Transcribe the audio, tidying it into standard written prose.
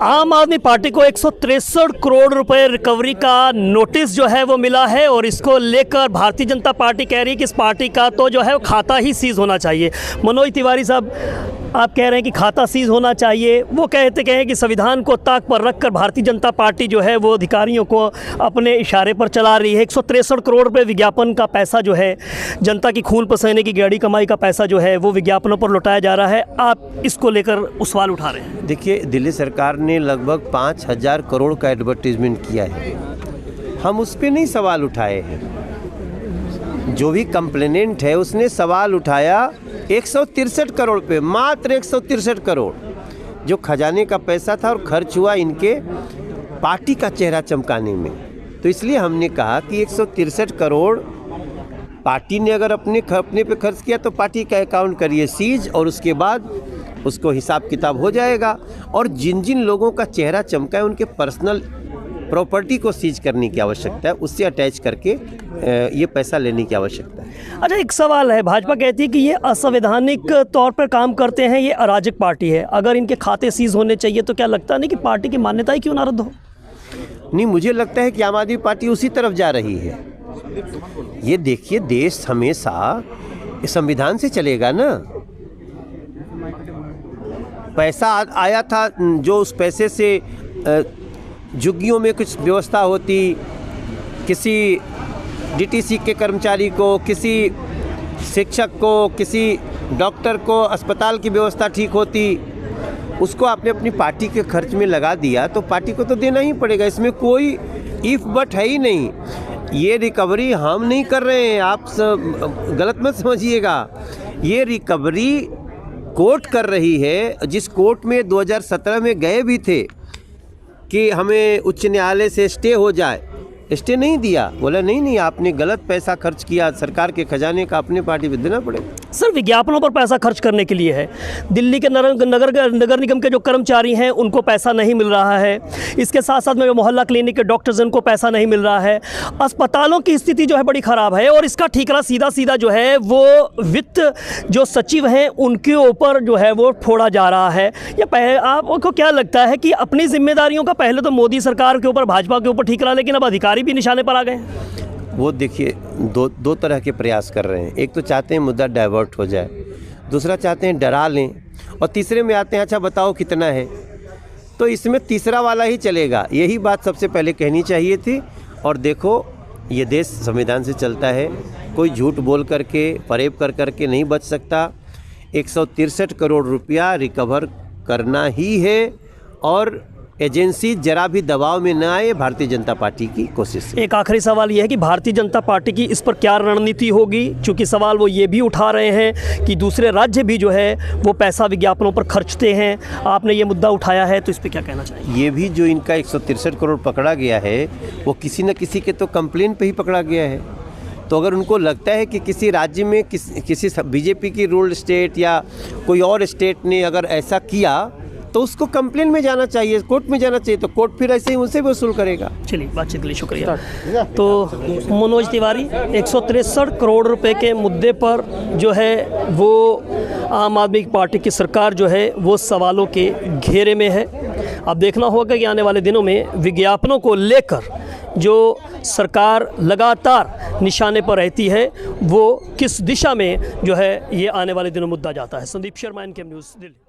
आम आदमी पार्टी को 163 करोड़ रुपए रिकवरी का नोटिस जो है वो मिला है और इसको लेकर भारतीय जनता पार्टी कह रही है कि इस पार्टी का तो जो है वो खाता ही सीज होना चाहिए। मनोज तिवारी साहब, आप कह रहे हैं कि खाता सीज होना चाहिए, वो कहते हैं कि संविधान को ताक पर रखकर भारतीय जनता पार्टी जो है वो अधिकारियों को अपने इशारे पर चला रही है। 163 करोड़ रुपए विज्ञापन का पैसा जो है, जनता की खून पसीने की गाड़ी कमाई का पैसा जो है वो विज्ञापनों पर लुटाया जा रहा है। आप इसको लेकर सवाल उठा रहे हैं। देखिए, दिल्ली सरकार ने लगभग 5,000 करोड़ का एडवर्टीजमेंट किया है। हम उस पर नहीं सवाल उठाए हैं। जो भी कंप्लेनेंट है उसने सवाल उठाया 163 करोड़ पे, मात्र 163 करोड़ जो खजाने का पैसा था और खर्च हुआ इनके पार्टी का चेहरा चमकाने में। तो इसलिए हमने कहा कि 163 करोड़ पार्टी ने अगर अपने पे खर्च किया तो पार्टी का अकाउंट करिए सीज, और उसके बाद उसको हिसाब किताब हो जाएगा। और जिन जिन लोगों का चेहरा चमका है उनके पर्सनल प्रॉपर्टी को सीज करने की आवश्यकता है, उससे अटैच करके ये पैसा लेने की आवश्यकता है। अच्छा, एक सवाल है, भाजपा कहती है कि ये असंवैधानिक तौर पर काम करते हैं, ये अराजक पार्टी है, अगर इनके खाते सीज होने चाहिए तो क्या लगता नहीं कि पार्टी की मान्यता ही क्यों ना रद्द हो? नहीं, मुझे लगता है कि आम आदमी पार्टी उसी तरफ जा रही है। ये देखिए, देश हमेशा संविधान से चलेगा ना। पैसा आया था, जो उस पैसे से झुग्गियों में कुछ व्यवस्था होती, किसी डीटीसी के कर्मचारी को, किसी शिक्षक को, किसी डॉक्टर को अस्पताल की व्यवस्था ठीक होती, उसको आपने अपनी पार्टी के खर्च में लगा दिया तो पार्टी को तो देना ही पड़ेगा। इसमें कोई इफ बट है ही नहीं। ये रिकवरी हम नहीं कर रहे हैं, आप सब गलत मत समझिएगा। ये रिकवरी कोर्ट कर रही है, जिस कोर्ट में 2017 में गए भी थे कि हमें उच्च न्यायालय से स्टे हो जाए, स्टे नहीं दिया। बोला नहीं, आपने गलत पैसा खर्च किया, सरकार के खजाने का अपने पार्टी पे देना पड़ेगा। सर, विज्ञापनों पर पैसा खर्च करने के लिए है। दिल्ली के नगर निगम के जो कर्मचारी हैं उनको पैसा नहीं मिल रहा है। इसके साथ साथ में जो मोहल्ला क्लिनिक के डॉक्टर्स हैं उनको पैसा नहीं मिल रहा है। अस्पतालों की स्थिति जो है बड़ी ख़राब है और इसका ठीकरा सीधा जो है वो वित्त जो सचिव हैं उनके ऊपर जो है वो फोड़ा जा रहा है। या आपको क्या लगता है कि अपनी जिम्मेदारियों का पहले तो मोदी सरकार के ऊपर, भाजपा के ऊपर ठीकरा, लेकिन अब अधिकारी भी निशाने पर आ गए? वो देखिए, दो तरह के प्रयास कर रहे हैं। एक तो चाहते हैं मुद्दा डाइवर्ट हो जाए, दूसरा चाहते हैं डरा लें, और तीसरे में आते हैं अच्छा बताओ कितना है। तो इसमें तीसरा वाला ही चलेगा। यही बात सबसे पहले कहनी चाहिए थी। और देखो, ये देश संविधान से चलता है, कोई झूठ बोल करके, फरेब कर के नहीं बच सकता। 163 करोड़ रुपया रिकवर करना ही है, और एजेंसी जरा भी दबाव में न आए, भारतीय जनता पार्टी की कोशिश है। एक आखिरी सवाल ये है कि भारतीय जनता पार्टी की इस पर क्या रणनीति होगी, क्योंकि सवाल वो ये भी उठा रहे हैं कि दूसरे राज्य भी जो है वो पैसा विज्ञापनों पर खर्चते हैं। आपने ये मुद्दा उठाया है, तो इस पर क्या कहना चाहिए? ये भी जो इनका 163 करोड़ पकड़ा गया है वो किसी न किसी के तो कंप्लेन पे ही पकड़ा गया है। तो अगर उनको लगता है कि किसी राज्य में किसी बीजेपी की रूल्ड स्टेट या कोई और स्टेट ने अगर ऐसा किया तो उसको कंप्लेन में जाना चाहिए, कोर्ट में जाना चाहिए, तो कोर्ट फिर ऐसे ही उनसे भी वसूल करेगा। चलिए, बातचीत के लिए शुक्रिया। तो मनोज तिवारी, 163 करोड़ रुपए के मुद्दे पर जो है वो आम आदमी पार्टी की सरकार जो है वो सवालों के घेरे में है। अब देखना होगा कि आने वाले दिनों में विज्ञापनों को लेकर जो सरकार लगातार निशाने पर रहती है वो किस दिशा में जो है ये आने वाले दिनों मुद्दा जाता है। संदीप शर्मा, इनके न्यूज़, दिल्ली।